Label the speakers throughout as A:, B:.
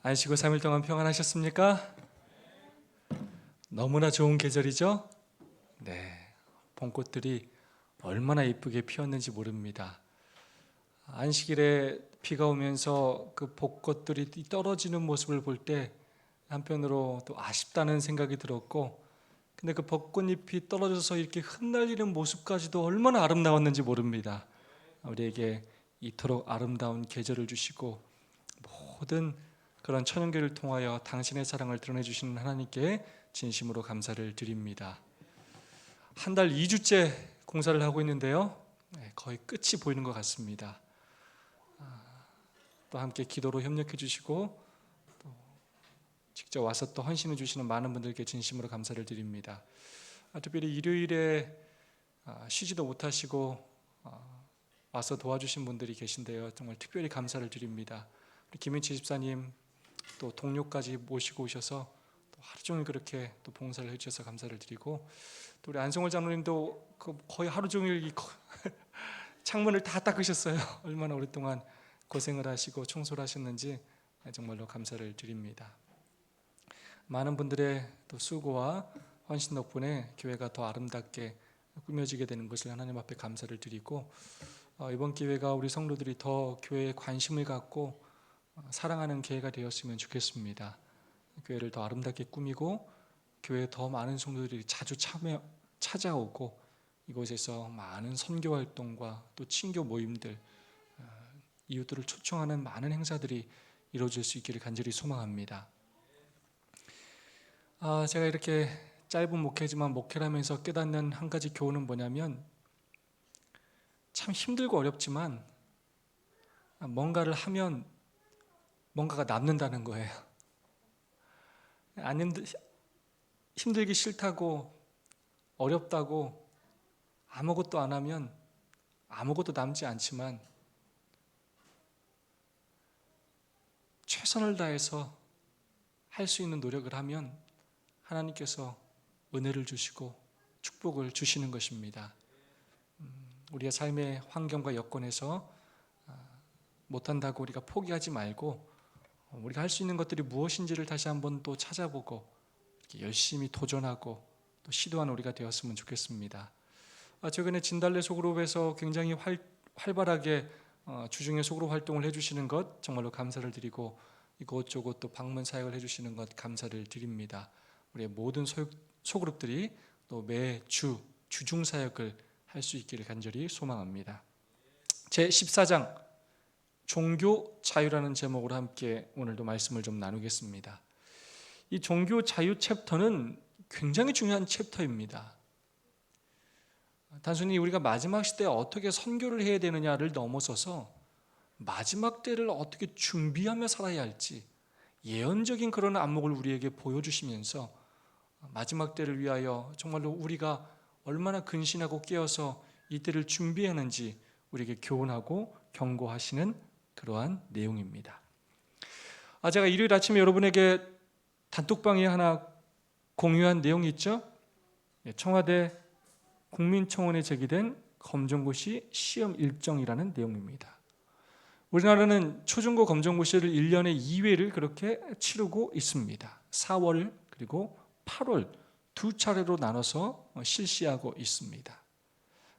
A: 안 쉬고 3일 동안 평안하셨습니까? 너무나 좋은 계절이죠? 네, 봄꽃들이 얼마나 예쁘게 피었는지 모릅니다. 안식일에 비가 오면서 그 벚꽃들이 떨어지는 모습을 볼 때 한편으로 또 아쉽다는 생각이 들었고, 근데 그 벚꽃잎이 떨어져서 이렇게 흩날리는 모습까지도 얼마나 아름다웠는지 모릅니다. 우리에게 이토록 아름다운 계절을 주시고 모든 그런 천연계를 통하여 당신의 사랑을 드러내 주시는 하나님께 진심으로 감사를 드립니다. 한 달 2주째 공사를 하고 있는데요, 거의 끝이 보이는 것 같습니다. 또 함께 기도로 협력해 주시고 또 직접 와서 또 헌신해 주시는 많은 분들께 진심으로 감사를 드립니다. 특별히 일요일에 쉬지도 못하시고 와서 도와주신 분들이 계신데요, 정말 특별히 감사를 드립니다. 우리 김인치 집사님 또 동료까지 모시고 오셔서 또 하루 종일 그렇게 또 봉사를 해주셔서 감사를 드리고, 또 우리 안성월 장로님도 거의 하루 종일 이 창문을 다 닦으셨어요. 얼마나 오랫동안 고생을 하시고 청소를 하셨는지 정말로 감사를 드립니다. 많은 분들의 또 수고와 헌신 덕분에 교회가 더 아름답게 꾸며지게 되는 것을 하나님 앞에 감사를 드리고, 이번 기회가 우리 성도들이 더 교회에 관심을 갖고 사랑하는 기회가 되었으면 좋겠습니다. 교회를 더 아름답게 꾸미고 교회에 더 많은 성도들이 자주 찾아오고 이곳에서 많은 선교 활동과 또 친교 모임들, 이웃들을 초청하는 많은 행사들이 이루어질 수 있기를 간절히 소망합니다. 제가 이렇게 짧은 목회지만 목회를 하면서 깨닫는 한 가지 교훈은 뭐냐면, 참 힘들고 어렵지만 뭔가를 하면 뭔가가 남는다는 거예요. 힘들기 싫다고 어렵다고 아무것도 안 하면 아무것도 남지 않지만, 최선을 다해서 할 수 있는 노력을 하면 하나님께서 은혜를 주시고 축복을 주시는 것입니다. 우리의 삶의 환경과 여건에서 못한다고 우리가 포기하지 말고 우리가 할 수 있는 것들이 무엇인지를 다시 한번 또 찾아보고 열심히 도전하고 또 시도하는 우리가 되었으면 좋겠습니다. 최근에 진달래 소그룹에서 굉장히 활발하게 주중에 소그룹 활동을 해주시는 것 정말로 감사를 드리고, 이곳저곳 또 방문 사역을 해주시는 것 감사를 드립니다. 우리의 모든 소그룹들이 또 매주 주중 사역을 할 수 있기를 간절히 소망합니다. 제14장 종교 자유라는 제목으로 함께 오늘도 말씀을 좀 나누겠습니다. 이 종교 자유 챕터는 굉장히 중요한 챕터입니다. 단순히 우리가 마지막 시대에 어떻게 선교를 해야 되느냐를 넘어서서 마지막 때를 어떻게 준비하며 살아야 할지 예언적인 그런 안목을 우리에게 보여주시면서 마지막 때를 위하여 정말로 우리가 얼마나 근신하고 깨어서 이 때를 준비하는지 우리에게 교훈하고 경고하시는 그러한 내용입니다. 제가 일요일 아침에 여러분에게 단톡방에 하나 공유한 내용이 있죠? 청와대 국민청원에 제기된 검정고시 시험 일정이라는 내용입니다. 우리나라는 초중고 검정고시를 1년에 2회를 그렇게 치르고 있습니다. 4월 그리고 8월 두 차례로 나눠서 실시하고 있습니다.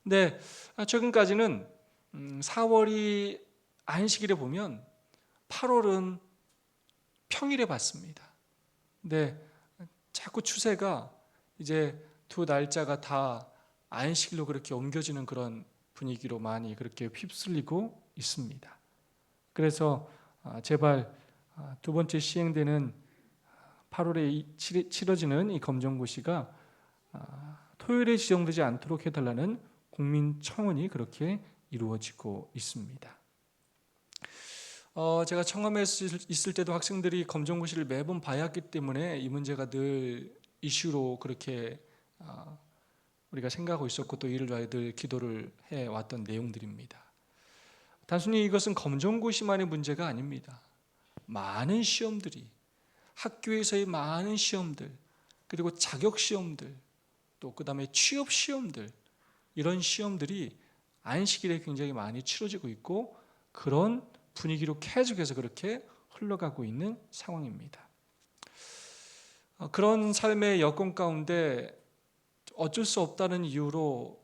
A: 근데 최근까지는 4월이 안식일에 보면 8월은 평일에 받습니다. 근데 자꾸 추세가 이제 두 날짜가 다 안식일로 그렇게 옮겨지는 그런 분위기로 많이 그렇게 휩쓸리고 있습니다. 그래서 제발 두 번째 시행되는 8월에 치러지는 이 검정고시가 토요일에 지정되지 않도록 해달라는 국민청원이 그렇게 이루어지고 있습니다. 제가 청와대에 있을 때도 학생들이 검정고시를 매번 봐야 했기 때문에 이 문제가 늘 이슈로 그렇게 우리가 생각하고 있었고 또 이를 위하여 늘 기도를 해왔던 내용들입니다. 단순히 이것은 검정고시만의 문제가 아닙니다. 많은 시험들이, 학교에서의 많은 시험들, 그리고 자격시험들, 또 그 다음에 취업시험들, 이런 시험들이 안식일에 굉장히 많이 치러지고 있고 그런 분위기로 계속해서 그렇게 흘러가고 있는 상황입니다. 그런 삶의 여건 가운데 어쩔 수 없다는 이유로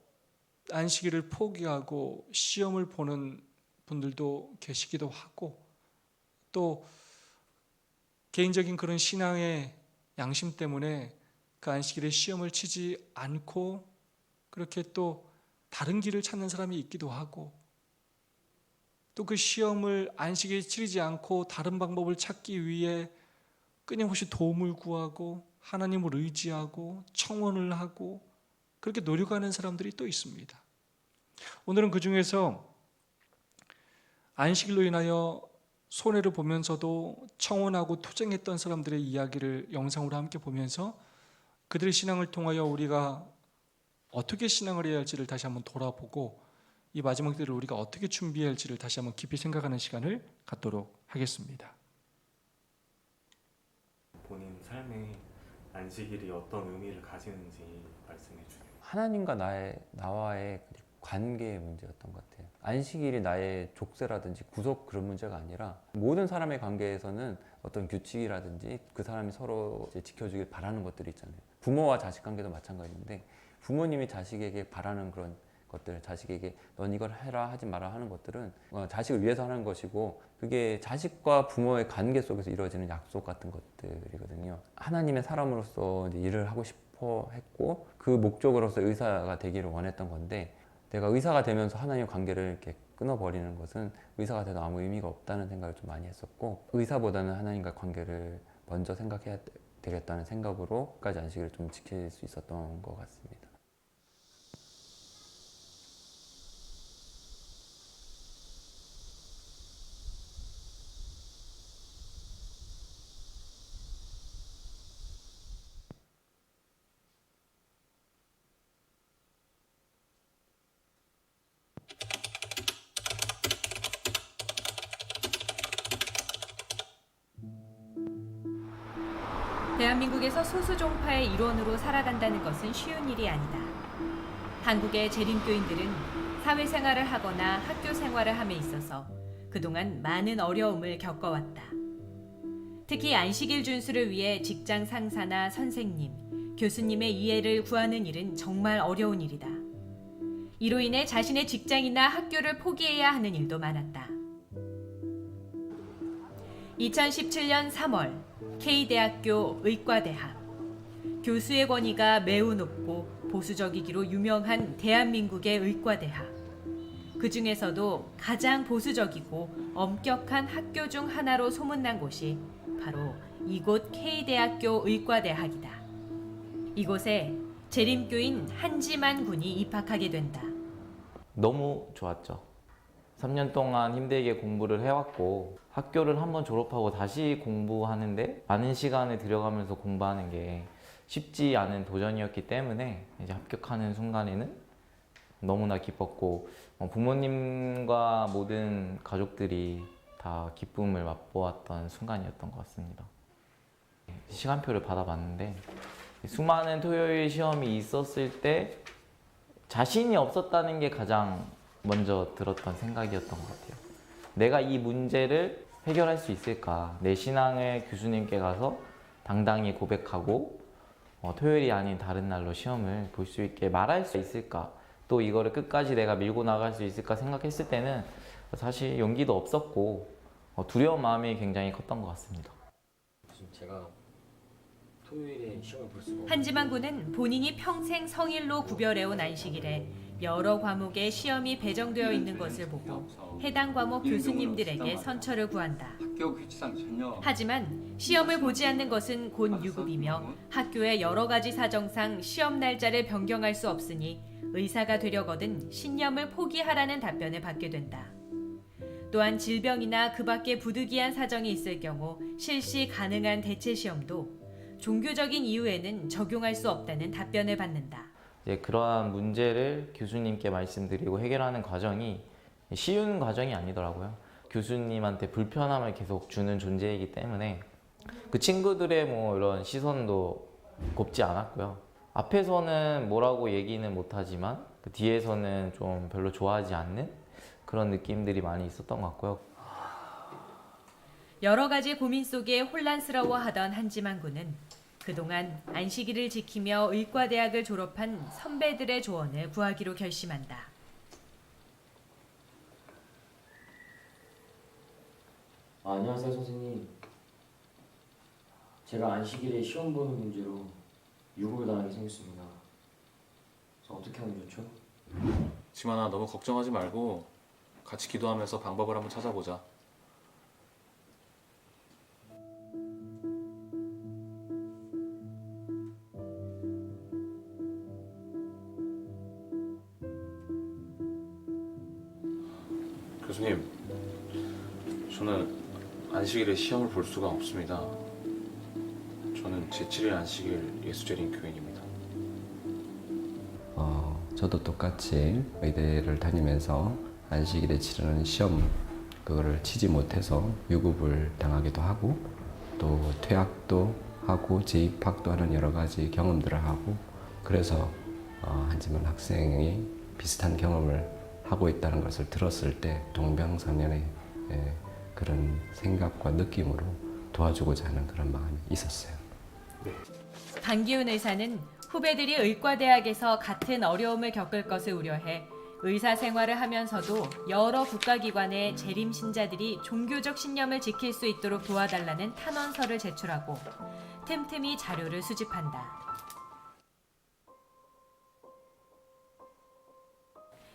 A: 안식일을 포기하고 시험을 보는 분들도 계시기도 하고, 또 개인적인 그런 신앙의 양심 때문에 그 안식일에 시험을 치지 않고 그렇게 또 다른 길을 찾는 사람이 있기도 하고, 또 그 시험을 안식일에 치르지 않고 다른 방법을 찾기 위해 끊임없이 도움을 구하고 하나님을 의지하고 청원을 하고 그렇게 노력하는 사람들이 또 있습니다. 오늘은 그 중에서 안식일로 인하여 손해를 보면서도 청원하고 투쟁했던 사람들의 이야기를 영상으로 함께 보면서 그들의 신앙을 통하여 우리가 어떻게 신앙을 해야 할지를 다시 한번 돌아보고 이 마지막 때를 우리가 어떻게 준비해야 할지를 다시 한번 깊이 생각하는 시간을 갖도록 하겠습니다.
B: 본인 삶에 안식일이 어떤 의미를 가지는지 말씀해 주세요.
C: 하나님과 나와의 관계의 문제였던 것 같아요. 안식일이 나의 족쇄라든지 구속 그런 문제가 아니라 모든 사람의 관계에서는 어떤 규칙이라든지 그 사람이 서로 이제 지켜주길 바라는 것들이 있잖아요. 부모와 자식 관계도 마찬가지인데 부모님이 자식에게 바라는 그런 것들, 자식에게 넌 이걸 해라 하지 마라 하는 것들은 자식을 위해서 하는 것이고, 그게 자식과 부모의 관계 속에서 이루어지는 약속 같은 것들이거든요. 하나님의 사람으로서 이제 일을 하고 싶어 했고 그 목적으로서 의사가 되기를 원했던 건데, 내가 의사가 되면서 하나님의 관계를 이렇게 끊어버리는 것은 의사가 돼도 아무 의미가 없다는 생각을 좀 많이 했었고, 의사보다는 하나님과 관계를 먼저 생각해야 되겠다는 생각으로까지 안식일을 좀 지킬 수 있었던 것 같습니다.
D: 대한민국에서 소수 종파의 일원으로 살아간다는 것은 쉬운 일이 아니다. 한국의 재림교인들은 사회생활을 하거나 학교 생활을 함에 있어서 그동안 많은 어려움을 겪어왔다. 특히 안식일 준수를 위해 직장 상사나 선생님, 교수님의 이해를 구하는 일은 정말 어려운 일이다. 이로 인해 자신의 직장이나 학교를 포기해야 하는 일도 많았다. 2017년 3월 K대학교 의과대학. 교수의 권위가 매우 높고 보수적이기로 유명한 대한민국의 의과대학. 그 중에서도 가장 보수적이고 엄격한 학교 중 하나로 소문난 곳이 바로 이곳 K대학교 의과대학이다. 이곳에 재림교인 한지만 군이 입학하게 된다.
E: 너무 좋았죠. 3년 동안 힘들게 공부를 해왔고 학교를 한번 졸업하고 다시 공부하는데 많은 시간을 들여가면서 공부하는 게 쉽지 않은 도전이었기 때문에 이제 합격하는 순간에는 너무나 기뻤고 부모님과 모든 가족들이 다 기쁨을 맛보았던 순간이었던 것 같습니다. 시간표를 받아봤는데 수많은 토요일 시험이 있었을 때 자신이 없었다는 게 가장 먼저 들었던 생각이었던 것 같아요. 내가 이 문제를 해결할 수 있을까? 내 신앙을 교수님께 가서 당당히 고백하고 토요일이 아닌 다른 날로 시험을 볼 수 있게 말할 수 있을까? 또 이거를 끝까지 내가 밀고 나갈 수 있을까 생각했을 때는 사실 용기도 없었고 두려운 마음이 굉장히 컸던 것 같습니다.
F: 제가 토요일에 시험을 볼 수가
D: 한지만 군은 본인이 평생 성일로 구별해온 안식일에 여러 과목에 시험이 배정되어 있는 것을 보고 해당 과목 교수님들에게 선처를 구한다.
G: 학교 규칙상 전혀
D: 하지만 시험을 보지 않는 것은 곧 유급이며 학교의 여러 가지 사정상 시험 날짜를 변경할 수 없으니 의사가 되려거든 신념을 포기하라는 답변을 받게 된다. 또한 질병이나 그 밖에 부득이한 사정이 있을 경우 실시 가능한 대체 시험도 종교적인 이유에는 적용할 수 없다는 답변을 받는다.
E: 이제 그러한 문제를 교수님께 말씀드리고 해결하는 과정이 쉬운 과정이 아니더라고요. 교수님한테 불편함을 계속 주는 존재이기 때문에 그 친구들의 뭐 이런 시선도 곱지 않았고요. 앞에서는 뭐라고 얘기는 못하지만 그 뒤에서는 좀 별로 좋아하지 않는 그런 느낌들이 많이 있었던 것 같고요.
D: 여러 가지 고민 속에 혼란스러워하던 한지만 군은 그동안 안식일을 지키며 의과대학을 졸업한 선배들의 조언을 구하기로 결심한다.
F: 안녕하세요 선생님. 제가 안식일에 시험 보는 문제로 유급을 당하게 생겼습니다. 저 어떻게 하면 좋죠?
G: 지만아, 너무 걱정하지 말고 같이 기도하면서 방법을 한번 찾아보자. 교수님, 저는 안식일에 시험을 볼 수가 없습니다. 저는 제7일 안식일 예수재림 교인입니다.
H: 저도 똑같이 의대를 다니면서 안식일에 치르는 시험 그거를 치지 못해서 유급을 당하기도 하고 또 퇴학도 하고 재입학도 하는 여러 가지 경험들을 하고 그래서 한지만 학생이 비슷한 경험을 하고 있다는 것을 들었을 때 동병상련의 그런 생각과 느낌으로 도와주고자 하는 그런 마음이 있었어요.
D: 강기훈 의사는 후배들이 의과대학에서 같은 어려움을 겪을 것을 우려해 의사 생활을 하면서도 여러 국가기관의 재림 신자들이 종교적 신념을 지킬 수 있도록 도와달라는 탄원서를 제출하고 틈틈이 자료를 수집한다.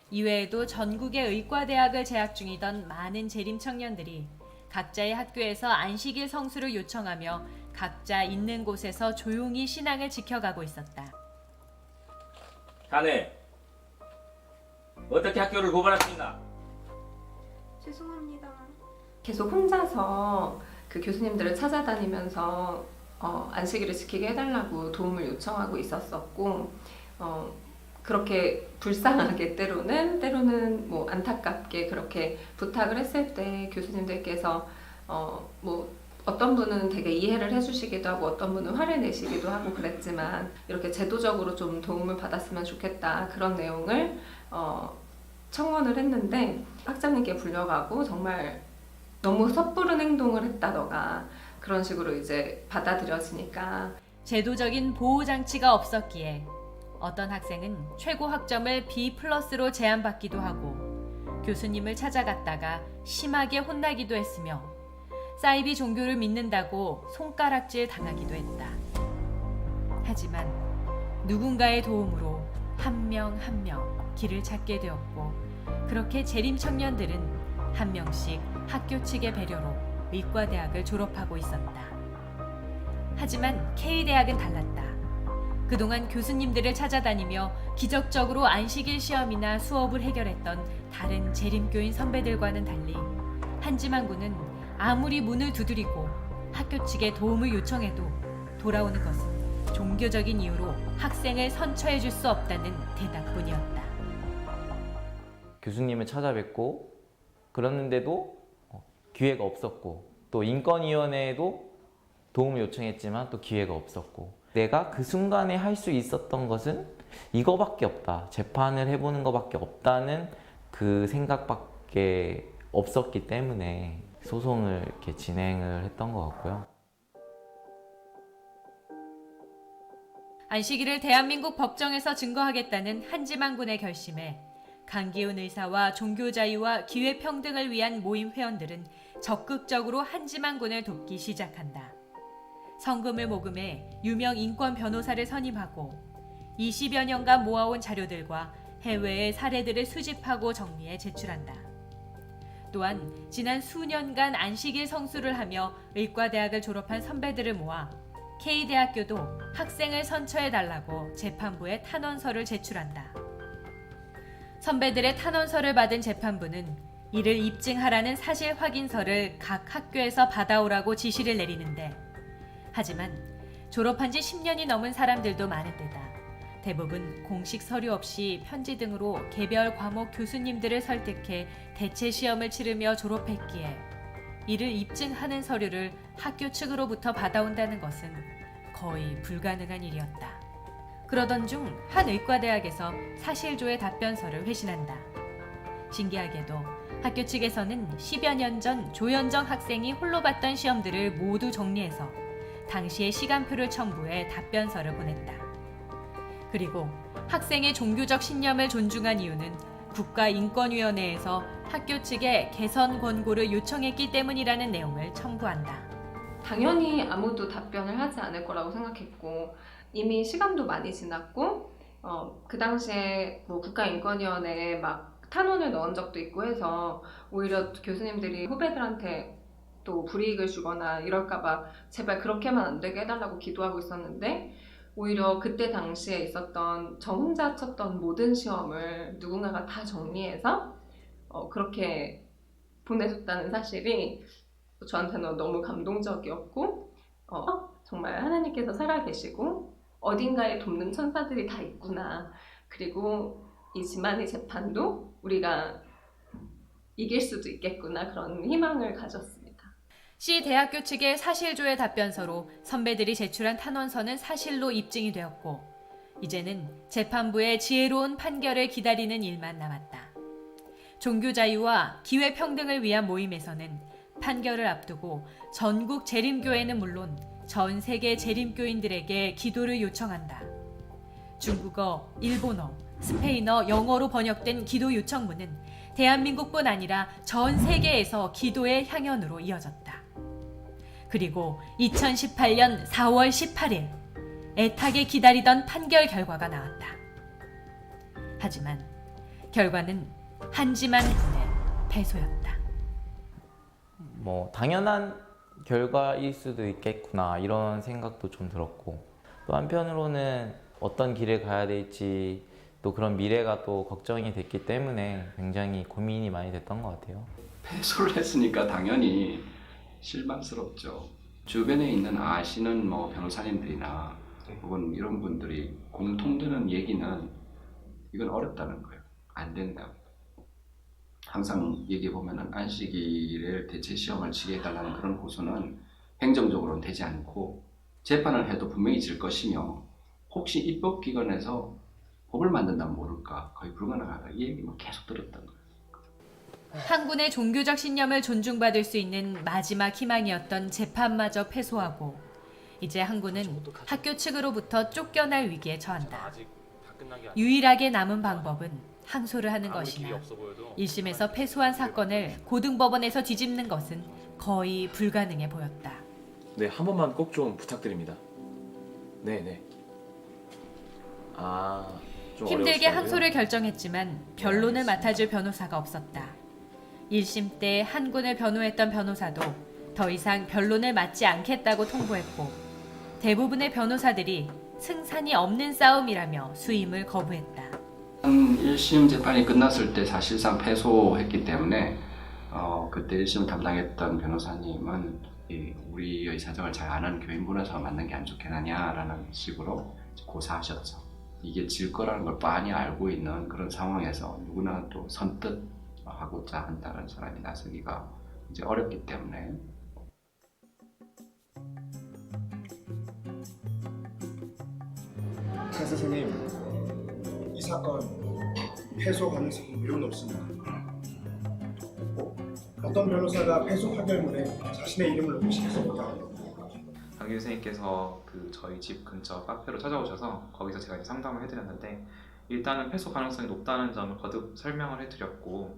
D: 이외에도 전국의 의과대학을 재학 중이던 많은 재림 청년들이 각자의 학교에서 안식일 성수를 요청하며 각자 있는 곳에서 조용히 신앙을 지켜가고 있었다.
I: 자네, 어떻게 학교를 고발할 수 있나?
J: 죄송합니다. 계속 혼자서 그 교수님들을 찾아다니면서 안식일을 지키게 해달라고 도움을 요청하고 있었었고 그렇게 불쌍하게 때로는 뭐 안타깝게 그렇게 부탁을 했을 때 교수님들께서 뭐 어떤 분은 되게 이해를 해주시기도 하고 어떤 분은 화를 내시기도 하고 그랬지만 이렇게 제도적으로 좀 도움을 받았으면 좋겠다 그런 내용을 청원을 했는데 학장님께 불려가고 정말 너무 섣부른 행동을 했다 너가 그런 식으로 이제 받아들여지니까
D: 제도적인 보호 장치가 없었기에 어떤 학생은 최고 학점을 B+로 제한받기도 하고 교수님을 찾아갔다가 심하게 혼나기도 했으며 사이비 종교를 믿는다고 손가락질 당하기도 했다. 하지만 누군가의 도움으로 한 명 한 명 길을 찾게 되었고 그렇게 재림 청년들은 한 명씩 학교 측의 배려로 의과대학을 졸업하고 있었다. 하지만 K대학은 달랐다. 그동안 교수님들을 찾아다니며 기적적으로 안식일 시험이나 수업을 해결했던 다른 재림교인 선배들과는 달리 한지만 군은 아무리 문을 두드리고 학교 측에 도움을 요청해도 돌아오는 것은 종교적인 이유로 학생을 선처해 줄 수 없다는 대답뿐이었다.
E: 교수님을 찾아뵙고 그랬는데도 기회가 없었고 또 인권위원회에도 도움을 요청했지만 또 기회가 없었고 내가 그 순간에 할 수 있었던 것은 이거밖에 없다. 재판을 해보는 것밖에 없다는 그 생각밖에 없었기 때문에 소송을 이렇게 진행을 했던 것 같고요.
D: 안식일을 대한민국 법정에서 증거하겠다는 한지만 군의 결심에 강기훈 의사와 종교자유와 기회평등을 위한 모임 회원들은 적극적으로 한지만 군을 돕기 시작한다. 성금을 모금해 유명 인권 변호사를 선임하고 20여 년간 모아온 자료들과 해외의 사례들을 수집하고 정리해 제출한다. 또한 지난 수년간 안식일 성수를 하며 의과대학을 졸업한 선배들을 모아 K대학교도 학생을 선처해달라고 재판부에 탄원서를 제출한다. 선배들의 탄원서를 받은 재판부는 이를 입증하라는 사실 확인서를 각 학교에서 받아오라고 지시를 내리는데 하지만 졸업한 지 10년이 넘은 사람들도 많은 데다 대부분 공식 서류 없이 편지 등으로 개별 과목 교수님들을 설득해 대체 시험을 치르며 졸업했기에 이를 입증하는 서류를 학교 측으로부터 받아온다는 것은 거의 불가능한 일이었다. 그러던 중 한 의과대학에서 사실조회 답변서를 회신한다. 신기하게도 학교 측에서는 10여 년 전 조현정 학생이 홀로 봤던 시험들을 모두 정리해서 당시의 시간표를 첨부해 답변서를 보냈다. 그리고 학생의 종교적 신념을 존중한 이유는 국가인권위원회에서 학교 측에 개선 권고를 요청했기 때문이라는 내용을 첨부한다.
J: 당연히 아무도 답변을 하지 않을 거라고 생각했고 이미 시간도 많이 지났고 그 당시에 뭐 국가인권위원회에 막 탄원을 넣은 적도 있고 해서 오히려 교수님들이 후배들한테 또 불이익을 주거나 이럴까봐 제발 그렇게만 안 되게 해달라고 기도하고 있었는데 오히려 그때 당시에 있었던 저 혼자 쳤던 모든 시험을 누군가가 다 정리해서 그렇게 보내줬다는 사실이 저한테는 너무 감동적이었고 정말 하나님께서 살아계시고 어딘가에 돕는 천사들이 다 있구나. 그리고 이 지만이 재판도 우리가 이길 수도 있겠구나 그런 희망을 가졌습니다.
D: 시 대학교 측의 사실조회 답변서로 선배들이 제출한 탄원서는 사실로 입증이 되었고 이제는 재판부의 지혜로운 판결을 기다리는 일만 남았다. 종교자유와 기회평등을 위한 모임에서는 판결을 앞두고 전국 재림교회는 물론 전 세계 재림교인들에게 기도를 요청한다. 중국어, 일본어, 스페인어, 영어로 번역된 기도 요청문은 대한민국뿐 아니라 전 세계에서 기도의 향연으로 이어졌다. 그리고 2018년 4월 18일 애타게 기다리던 판결 결과가 나왔다. 하지만 결과는 한지만 군의 패소였다.
E: 뭐 당연한 결과일 수도 있겠구나 이런 생각도 좀 들었고 또 한편으로는 어떤 길을 가야 될지 또 그런 미래가 또 걱정이 됐기 때문에 굉장히 고민이 많이 됐던 것 같아요.
H: 패소를 했으니까 당연히 실망스럽죠. 주변에 있는 아시는 뭐 변호사님들이나 혹은 이런 분들이 공통되는 얘기는 이건 어렵다는 거예요. 안 된다. 항상 얘기해 보면은 안식일에 대체 시험을 치게 해달라는 그런 고소는 행정적으로는 되지 않고 재판을 해도 분명히 질 것이며 혹시 입법기관에서 법을 만든다면 모를까 거의 불가능하다 이 얘기만 계속 들었던 거예요.
D: 한군의 종교적 신념을 존중받을 수 있는 마지막 희망이었던 재판마저 패소하고 이제 한군은 학교 측으로부터 쫓겨날 위기에 처한다. 유일하게 남은 방법은 항소를 하는 것이나 1심에서 패소한 사건을 고등법원에서 뒤집는 것은 거의 불가능해 보였다.
G: 네, 한 번만 꼭 좀 부탁드립니다. 네. 좀
D: 힘들게
G: 어려우시다고요?
D: 항소를 결정했지만 변론을 맡아줄 변호사가 없었다. 1심 때 한군을 변호했던 변호사도 더 이상 변론을 맡지 않겠다고 통보했고 대부분의 변호사들이 승산이 없는 싸움이라며 수임을 거부했다.
H: 1심 재판이 끝났을 때 사실상 패소했기 때문에 그때 1심 담당했던 변호사님은 우리의 사정을 잘 아는 교인분에서 만난 게 안 좋겠느냐라는 식으로 고사하셨죠. 이게 질 거라는 걸 뻔히 알고 있는 그런 상황에서 누구나 또 선뜻 하고자 한다는 사람이 나서기가 이제 어렵기 때문에
K: 차 선생님, 이 사건 패소 가능성이 매우 높습니다. 어떤 변호사가 패소 판결문에 자신의 이름을 넣고 싶습니까?
L: 강 교수님께서 저희 집 근처 카페로 찾아오셔서 거기서 제가 이제 상담을 해드렸는데 일단은 패소 가능성이 높다는 점을 거듭 설명을 해드렸고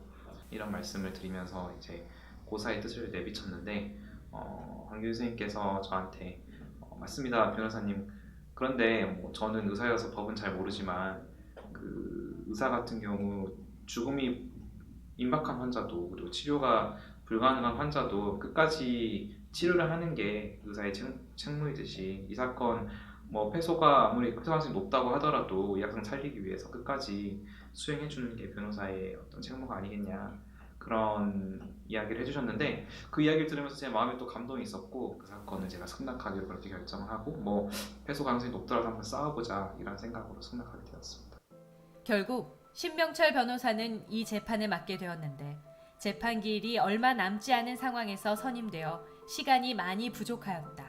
L: 이런 말씀을 드리면서 이제 고사의 뜻을 내비쳤는데 강 교수님께서 저한테 맞습니다 변호사님 그런데 뭐 저는 의사여서 법은 잘 모르지만 의사 같은 경우 죽음이 임박한 환자도 그리고 치료가 불가능한 환자도 끝까지 치료를 하는 게 의사의 책무이듯이 이 사건 뭐 패소가 아무리 패소 가능성이 높다고 하더라도 이 학생 살리기 위해서 끝까지 수행해 주는 게 변호사의 어떤 책무가 아니겠냐 그런 이야기를 해주셨는데 그 이야기를 들으면서 제 마음에 또 감동이 있었고 그 사건을 제가 승낙하기로 그렇게 결정을 하고 뭐 패소 가능성이 높더라도 한번 싸워보자 이런 생각으로 승낙하게 되었습니다.
D: 결국 신명철 변호사는 이 재판을 맡게 되었는데 재판 기일이 얼마 남지 않은 상황에서 선임되어 시간이 많이 부족하였다.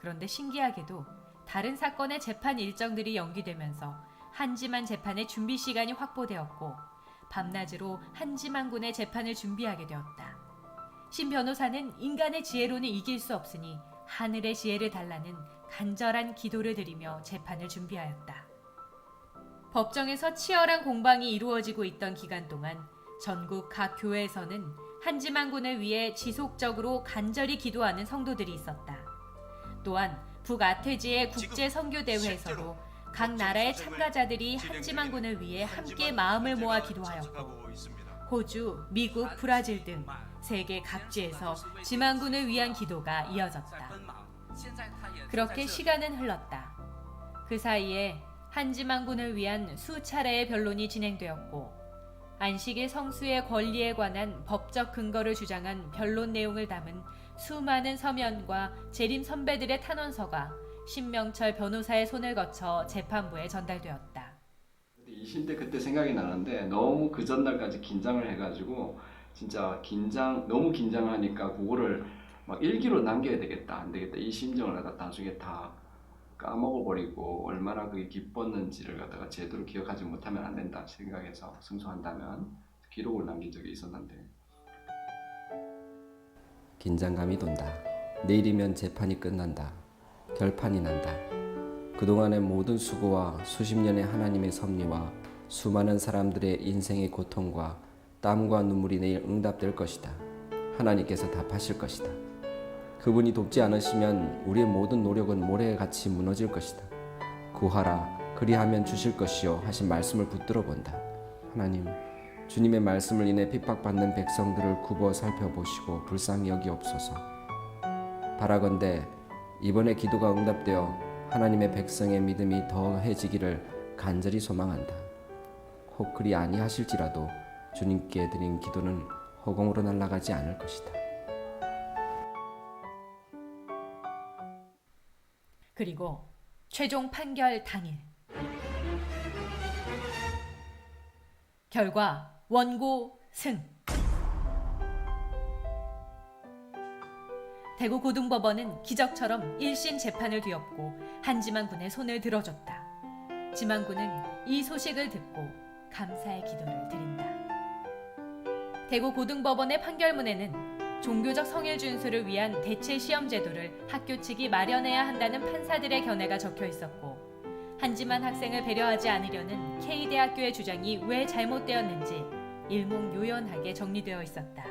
D: 그런데 신기하게도 다른 사건의 재판 일정들이 연기되면서 한지만 재판의 준비 시간이 확보되었고 밤낮으로 한지만 군의 재판을 준비하게 되었다. 신 변호사는 인간의 지혜로는 이길 수 없으니 하늘의 지혜를 달라는 간절한 기도를 드리며 재판을 준비하였다. 법정에서 치열한 공방이 이루어지고 있던 기간 동안 전국 각 교회에서는 한지만 군을 위해 지속적으로 간절히 기도하는 성도들이 있었다. 또한 북아태지의 국제 선교 대회에서도 각 나라의 참가자들이 한지만 군을 위해 함께 마음을 모아 기도하였고, 호주, 미국, 브라질 등 세계 각지에서 지만군을 위한 기도가 이어졌다. 그렇게 시간은 흘렀다. 그 사이에 한지만군을 위한 수차례의 변론이 진행되었고, 안식일 성수의 권리에 관한 법적 근거를 주장한 변론 내용을 담은 수많은 서면과 재림 선배들의 탄원서가 신명철 변호사의 손을 거쳐 재판부에 전달되었다.
H: 20대 그때 생각이 나는데 너무 그 전날까지 긴장을 해가지고 진짜 너무 긴장하니까 그거를 막 일기로 남겨야 되겠다, 안 되겠다, 이 심정을 갖다 나중에 다 까먹어버리고 얼마나 그게 기뻤는지를 갖다가 제대로 기억하지 못하면 안 된다 생각해서 승소한다면 기록을 남긴 적이 있었는데, 긴장감이 돈다. 내일이면 재판이 끝난다. 결판이 난다. 그동안의 모든 수고와 수십 년의 하나님의 섭리와 수많은 사람들의 인생의 고통과 땀과 눈물이 내일 응답될 것이다. 하나님께서 답하실 것이다. 그분이 돕지 않으시면 우리의 모든 노력은 모래같이 무너질 것이다. 구하라, 그리하면 주실 것이요 하신 말씀을 붙들어 본다. 하나님, 주님의 말씀을 인해 핍박받는 백성들을 굽어 살펴보시고 불쌍히 여기옵소서. 바라건대 이번에 기도가 응답되어 하나님의 백성의 믿음이 더해지기를 간절히 소망한다. 혹 그리 아니하실지라도 주님께 드린 기도는 허공으로 날아가지 않을 것이다.
D: 그리고 최종 판결 당일, 결과 원고 승. 대구고등법원은 기적처럼 1심 재판을 뒤엎고 한지만 군의 손을 들어줬다. 지만 군은 이 소식을 듣고 감사의 기도를 드린다. 대구고등법원의 판결문에는 종교적 성일 준수를 위한 대체 시험 제도를 학교 측이 마련해야 한다는 판사들의 견해가 적혀 있었고, 한지만 학생을 배려하지 않으려는 K대학교의 주장이 왜 잘못되었는지 일목요연하게 정리되어 있었다.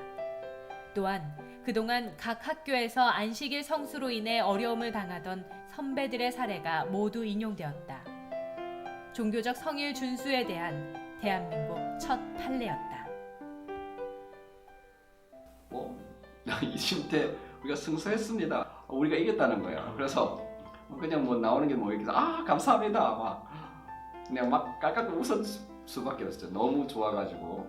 D: 또한 그동안 각 학교에서 안식일 성수로 인해 어려움을 당하던 선배들의 사례가 모두 인용되었다. 종교적 성일 준수에 대한 대한민국 첫 판례였다.
H: 20대 우리가 승소했습니다. 우리가 이겼다는 거야. 그래서 그냥 뭐 나오는 게 뭐 이렇게 감사합니다. 막 그냥 막 깔깔 웃을 수밖에 없었죠. 너무 좋아가지고.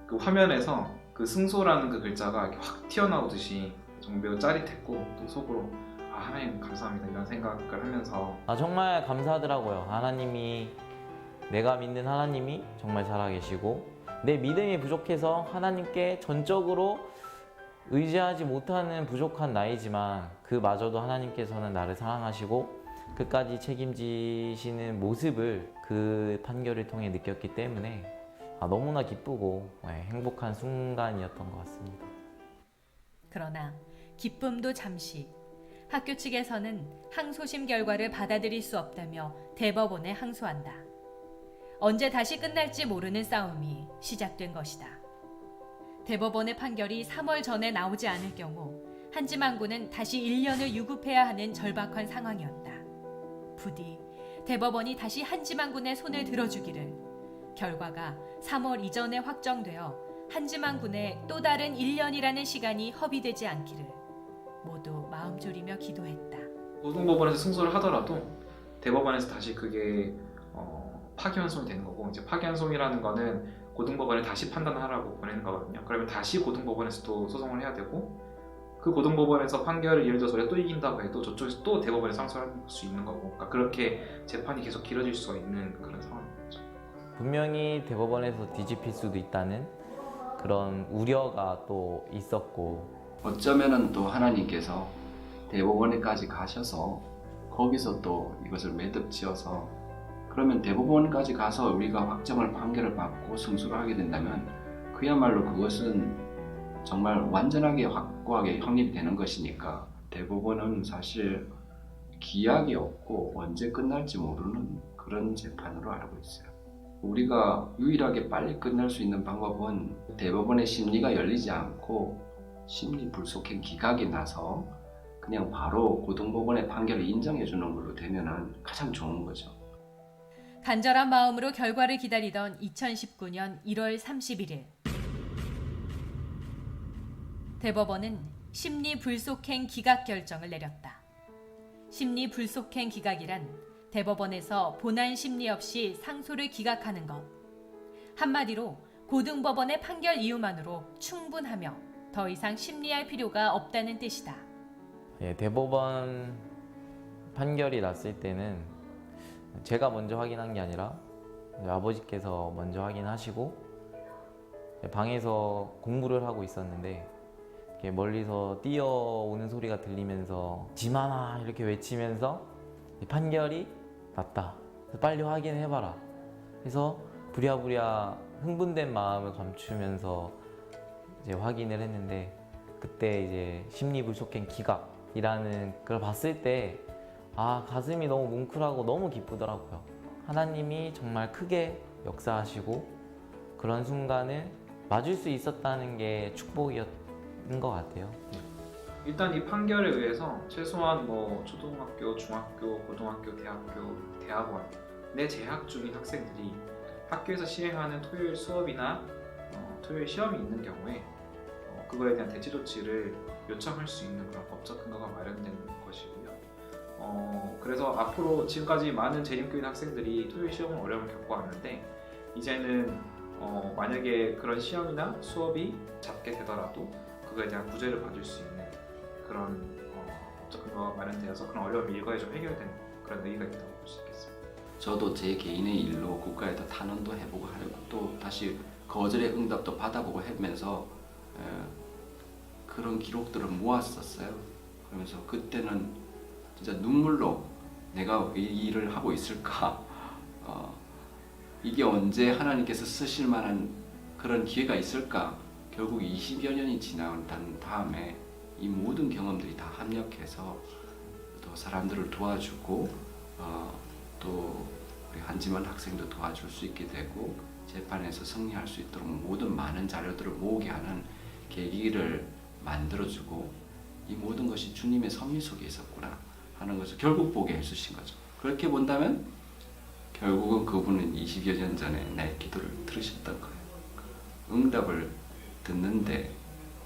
L: 그 화면에서 그 승소라는 그 글자가 이렇게 확 튀어나오듯이 정말 매우 짜릿했고, 또 속으로 하나님 감사합니다 이런 생각을 하면서
E: 정말 감사하더라고요. 하나님이, 내가 믿는 하나님이 정말 살아계시고, 내 믿음이 부족해서 하나님께 전적으로 의지하지 못하는 부족한 나이지만 그마저도 하나님께서는 나를 사랑하시고 끝까지 책임지시는 모습을 그 판결을 통해 느꼈기 때문에 너무나 기쁘고 행복한 순간이었던 것 같습니다.
D: 그러나 기쁨도 잠시. 학교 측에서는 항소심 결과를 받아들일 수 없다며 대법원에 항소한다. 언제 다시 끝날지 모르는 싸움이 시작된 것이다. 대법원의 판결이 3월 전에 나오지 않을 경우 한지만 군은 다시 1년을 유급해야 하는 절박한 상황이었다. 부디 대법원이 다시 한지만 군의 손을 들어주기를, 결과가 3월 이전에 확정되어 한지만 군의 또 다른 1년이라는 시간이 허비되지 않기를 모두 마음 졸이며 기도했다.
L: 고등법원에서 승소를 하더라도 대법원에서 다시 그게 파기환송이 되는 거고, 이제 파기환송이라는 거는 고등법원에 다시 판단하라고 보내는 거거든요. 그러면 다시 고등법원에서 또 소송을 해야 되고, 그 고등법원에서 판결을 예를 들어서 우리가 또 이긴다고 해도 저쪽에서 또 대법원에 상소할 수 있는 거고, 그러니까 그렇게 재판이 계속 길어질 수가 있는 그런 상황이죠.
E: 분명히 대법원에서 뒤집힐 수도 있다는 그런 우려가 또 있었고,
H: 어쩌면은 또 하나님께서 대법원에까지 가셔서 거기서 또 이것을 매듭지어서 그러면 대법원까지 가서 우리가 확정을 판결을 받고 승소를 하게 된다면 그야말로 그것은 정말 완전하게 확고하게 확립이 되는 것이니까 대법원은 사실 기약이 없고 언제 끝날지 모르는 그런 재판으로 알고 있어요. 우리가 유일하게 빨리 끝낼 수 있는 방법은 대법원의 심리가 열리지 않고 심리 불속행 기각이 나서 그냥 바로 고등법원의 판결을 인정해 주는 걸로 되면 가장 좋은 거죠.
D: 간절한 마음으로 결과를 기다리던 2019년 1월 31일. 대법원은 심리 불속행 기각 결정을 내렸다. 심리 불속행 기각이란 대법원에서 본안 심리 없이 상소를 기각하는 것. 한마디로 고등법원의 판결 이유만으로 충분하며 더 이상 심리할 필요가 없다는 뜻이다.
E: 예, 대법원 판결이 났을 때는 제가 먼저 확인한 게 아니라 아버지께서 먼저 확인하시고 방에서 공부를 하고 있었는데 이렇게 멀리서 뛰어오는 소리가 들리면서 지만아 이렇게 외치면서 판결이 났다. 빨리 확인해봐라. 그래서 부랴부랴 흥분된 마음을 감추면서 이제 확인을 했는데 그때 이제 심리불속행 기각이라는 걸 봤을 때 가슴이 너무 뭉클하고 너무 기쁘더라고요. 하나님이 정말 크게 역사하시고 그런 순간을 맞을 수 있었다는 게 축복이었던 것 같아요.
L: 일단 이 판결에 의해서 최소한 뭐 초등학교, 중학교, 고등학교, 대학교, 대학원에 재학 중인 학생들이 학교에서 시행하는 토요일 수업이나 토요일 시험이 있는 경우에 그거에 대한 대체 조치를 요청할 수 있는 그런 법적 근거가 마련된 것이고요. 그래서 앞으로 지금까지 많은 재림교인 학생들이 토요일 시험은 어려움을 겪어왔는데 이제는 만약에 그런 시험이나 수업이 잡게 되더라도 그거에 대한 구제를 받을 수 있는 그런 법적 근거가 마련되어서 그런 어려움이 일거에 좀 해결된 그런 의의가 있다고 볼 수 있겠습니다.
H: 저도 제 개인의 일로 국가에다 탄원도 해보고 하고 또 다시 거절의 응답도 받아보고 하면서 그런 기록들을 모았었어요. 그러면서 그때는 진짜 눈물로 내가 이 일을 하고 있을까? 이게 언제 하나님께서 쓰실 만한 그런 기회가 있을까? 결국 20여 년이 지난 다음에 이 모든 경험들이 다 합력해서 또 사람들을 도와주고 또 우리 한지만 학생도 도와줄 수 있게 되고 재판에서 승리할 수 있도록 모든 많은 자료들을 모으게 하는 계기를 만들어주고 이 모든 것이 주님의 섭리 속에 있었구나 하는 것을 결국 보게 해주신 거죠. 그렇게 본다면 결국은 그분은 20여 년 전에 나의 기도를 들으셨던 거예요. 응답을 듣는데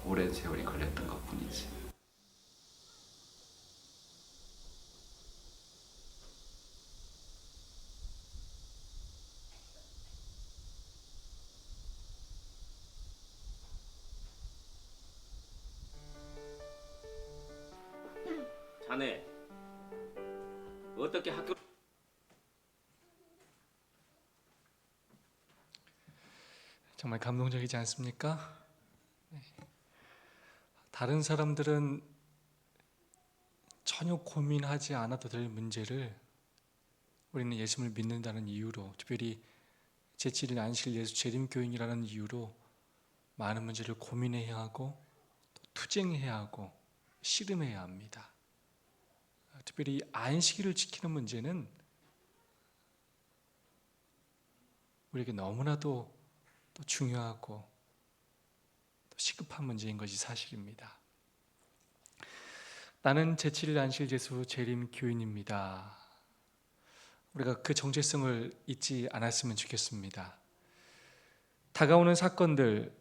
H: 오랜 세월이 걸렸던 것뿐이지.
I: 자네 어떻게 학교
A: 정말 감동적이지 않습니까? 네. 다른 사람들은 전혀 고민하지 않아도 될 문제를 우리는 예수님을 믿는다는 이유로, 특별히 제7일 안식일 예수 재림교인이라는 이유로 많은 문제를 고민해야 하고 또 투쟁해야 하고 씨름해야 합니다. 특별히 안식일을 지키는 문제는 우리에게 너무나도 또 중요하고 또 시급한 문제인 것이 사실입니다. 나는 제7일 안식일 예수 재림교인입니다. 우리가 그 정체성을 잊지 않았으면 좋겠습니다. 다가오는 사건들,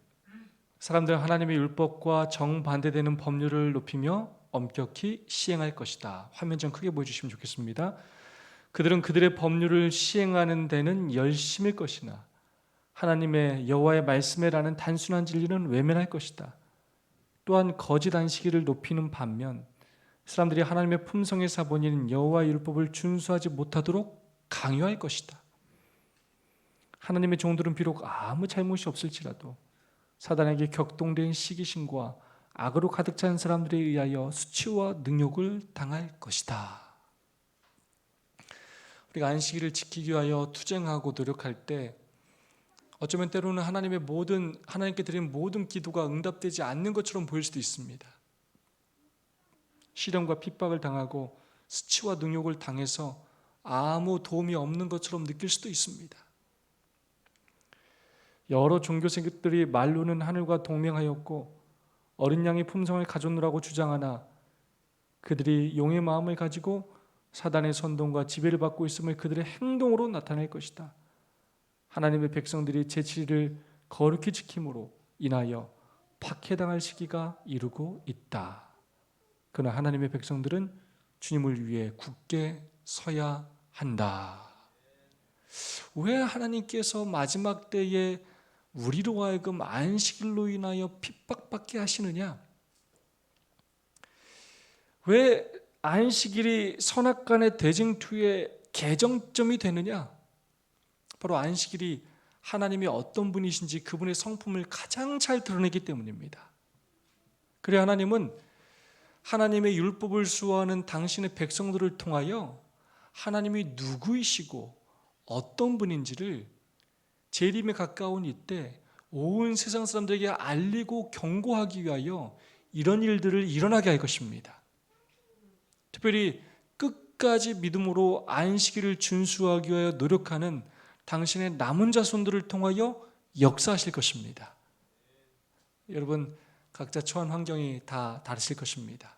A: 사람들은 하나님의 율법과 정반대되는 법률을 높이며 엄격히 시행할 것이다. 화면 좀 크게 보여주시면 좋겠습니다. 그들은 그들의 법률을 시행하는 데는 열심일 것이나 하나님의 여호와의 말씀에라는 단순한 진리는 외면할 것이다. 또한 거짓 안식일을 높이는 반면 사람들이 하나님의 품성의 사본인 여호와의 율법을 준수하지 못하도록 강요할 것이다. 하나님의 종들은 비록 아무 잘못이 없을지라도 사단에게 격동된 시기심과 악으로 가득 찬 사람들에 의하여 수치와 능욕을 당할 것이다. 우리가 안식일을 지키기 위하여 투쟁하고 노력할 때 어쩌면 때로는 하나님께 드린 모든 기도가 응답되지 않는 것처럼 보일 수도 있습니다. 시련과 핍박을 당하고 수치와 능욕을 당해서 아무 도움이 없는 것처럼 느낄 수도 있습니다. 여러 종교생들이 말로는 하늘과 동맹하였고 어린 양의 품성을 가졌노라고 주장하나 그들이 용의 마음을 가지고 사단의 선동과 지배를 받고 있음을 그들의 행동으로 나타낼 것이다. 하나님의 백성들이 제7일을 거룩히 지킴으로 인하여 박해당할 시기가 이르고 있다. 그러나 하나님의 백성들은 주님을 위해 굳게 서야 한다. 왜 하나님께서 마지막 때에 우리로 하여금 안식일로 인하여 핍박받게 하시느냐? 왜 안식일이 선악간의 대쟁투의 개정점이 되느냐? 바로 안식일이 하나님이 어떤 분이신지 그분의 성품을 가장 잘 드러내기 때문입니다. 그래 하나님은 하나님의 율법을 수호하는 당신의 백성들을 통하여 하나님이 누구이시고 어떤 분인지를 재림에 가까운 이때 온 세상 사람들에게 알리고 경고하기 위하여 이런 일들을 일어나게 할 것입니다. 특별히 끝까지 믿음으로 안식일을 준수하기 위하여 노력하는 당신의 남은 자손들을 통하여 역사하실 것입니다. 여러분 각자 처한 환경이 다 다르실 것입니다.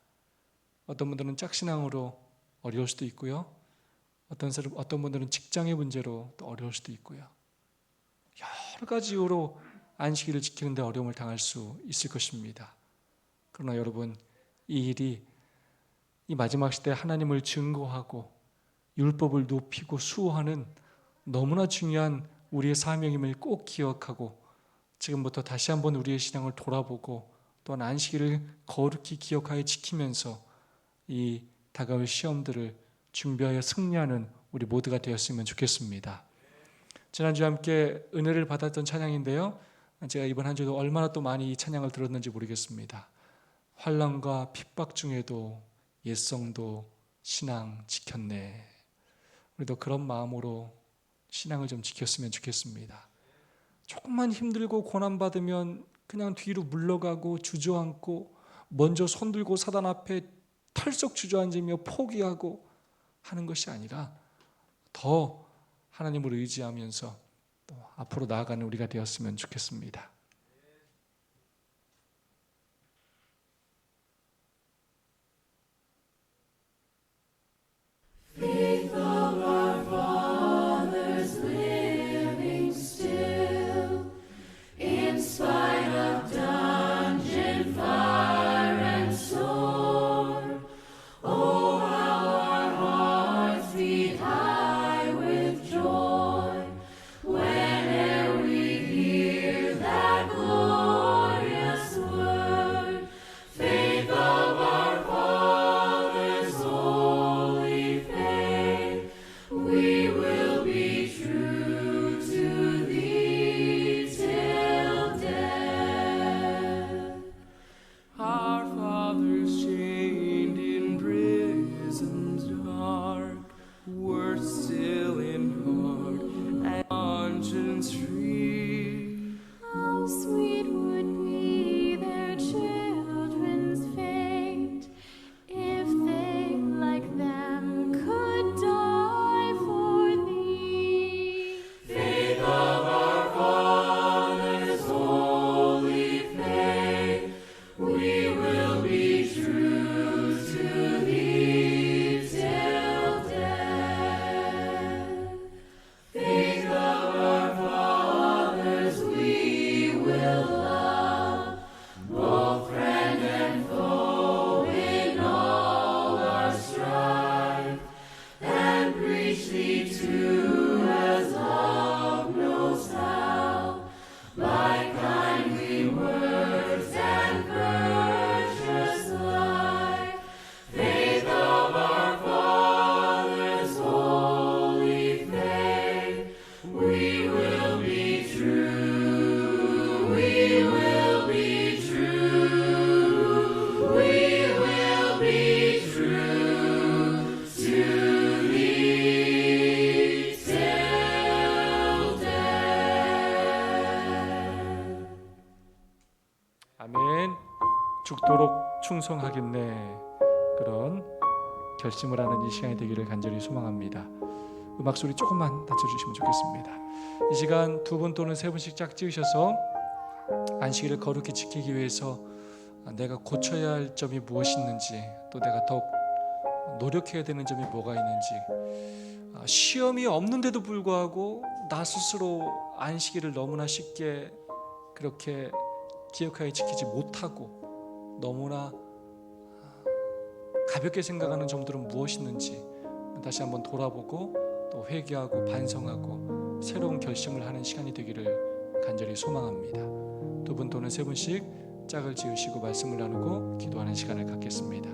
A: 어떤 분들은 짝신앙으로 어려울 수도 있고요. 어떤 분들은 직장의 문제로 또 어려울 수도 있고요. 여러 가지 이유로 안식일을 지키는데 어려움을 당할 수 있을 것입니다. 그러나 여러분 이 일이 이 마지막 시대에 하나님을 증거하고 율법을 높이고 수호하는 너무나 중요한 우리의 사명임을 꼭 기억하고 지금부터 다시 한번 우리의 신앙을 돌아보고 또한 안식일을 거룩히 기억하여 지키면서 이 다가올 시험들을 준비하여 승리하는 우리 모두가 되었으면 좋겠습니다. 지난주에 함께 은혜를 받았던 찬양인데요. 제가 이번 한 주도 얼마나 또 많이 이 찬양을 들었는지 모르겠습니다. 환난과 핍박 중에도 옛성도 신앙 지켰네. 우리도 그런 마음으로 신앙을 좀 지켰으면 좋겠습니다. 조금만 힘들고 고난받으면 그냥 뒤로 물러가고 주저앉고 먼저 손들고 사단 앞에 털썩 주저앉으며 포기하고 하는 것이 아니라 더 하나님을 의지하면서 또 앞으로 나아가는 우리가 되었으면 좋겠습니다.
M: Like kindly words and courteous love.
A: 죽도록 충성하겠네, 그런 결심을 하는 이 시간이 되기를 간절히 소망합니다. 음악 소리 조금만 낮춰주시면 좋겠습니다. 이 시간 2분 또는 3분씩 짝 지으셔서 안식일을 거룩히 지키기 위해서 내가 고쳐야 할 점이 무엇이 있는지, 또 내가 더욱 노력해야 되는 점이 뭐가 있는지, 시험이 없는데도 불구하고 나 스스로 안식일을 너무나 쉽게 그렇게 기억하게 지키지 못하고 너무나 가볍게 생각하는 점들은 무엇이 있는지 다시 한번 돌아보고 또 회개하고 반성하고 새로운 결심을 하는 시간이 되기를 간절히 소망합니다. 2분 또는 3분씩 짝을 지으시고 말씀을 나누고 기도하는 시간을 갖겠습니다.